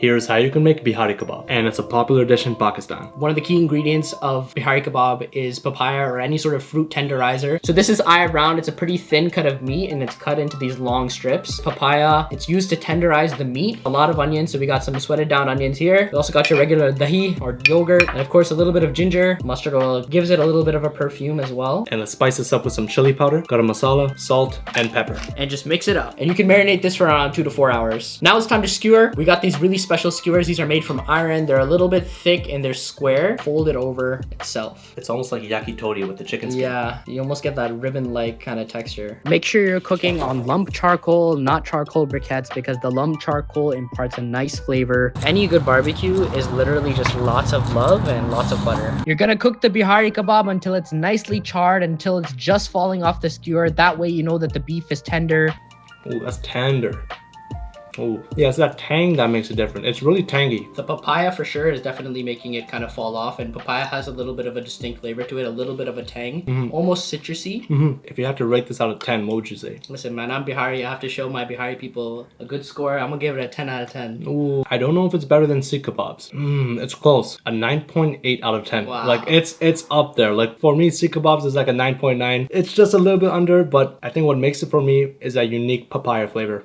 Here's how you can make Bihari kebab, and it's a popular dish in Pakistan. One of the key ingredients of Bihari kebab is papaya or any sort of fruit tenderizer. So this is eye round. It's a pretty thin cut of meat and it's cut into these long strips. Papaya, it's used to tenderize the meat. A lot of onions, so we got some sweated down onions here. We also got your regular dahi or yogurt, and of course a little bit of ginger. Mustard oil gives it a little bit of a perfume as well. And let's spice this up with some chili powder, garam masala, salt, and pepper. And just mix it up. And you can marinate this for around 2 to 4 hours. Now it's time to skewer. We got these really special skewers. These are made from iron. They're a little bit thick and they're square, folded over itself. It's almost like yakitori with the chicken skin. Yeah, you almost get that ribbon-like kind of texture. Make sure you're cooking on lump charcoal, not charcoal briquettes, because the lump charcoal imparts a nice flavor. Any good barbecue is literally just lots of love and lots of butter. You're gonna cook the Bihari kebab until it's nicely charred, until it's just falling off the skewer. That way you know that the beef is tender. Oh, that's tender. Oh, yeah, it's that tang that makes it different. It's really tangy. The papaya for sure is definitely making it kind of fall off, and papaya has a little bit of a distinct flavor to it, a little bit of a tang, almost citrusy. If you had to rate this out of 10, what would you say? Listen, man, I'm Bihari. I have to show my Bihari people a good score. I'm gonna give it a 10 out of 10. Ooh, I don't know if it's better than Sikh kebabs. It's close. A 9.8 out of 10. Wow. Like, it's up there. Like, for me, Sikh kebabs is like a 9.9. It's just a little bit under, but I think what makes it for me is that unique papaya flavor.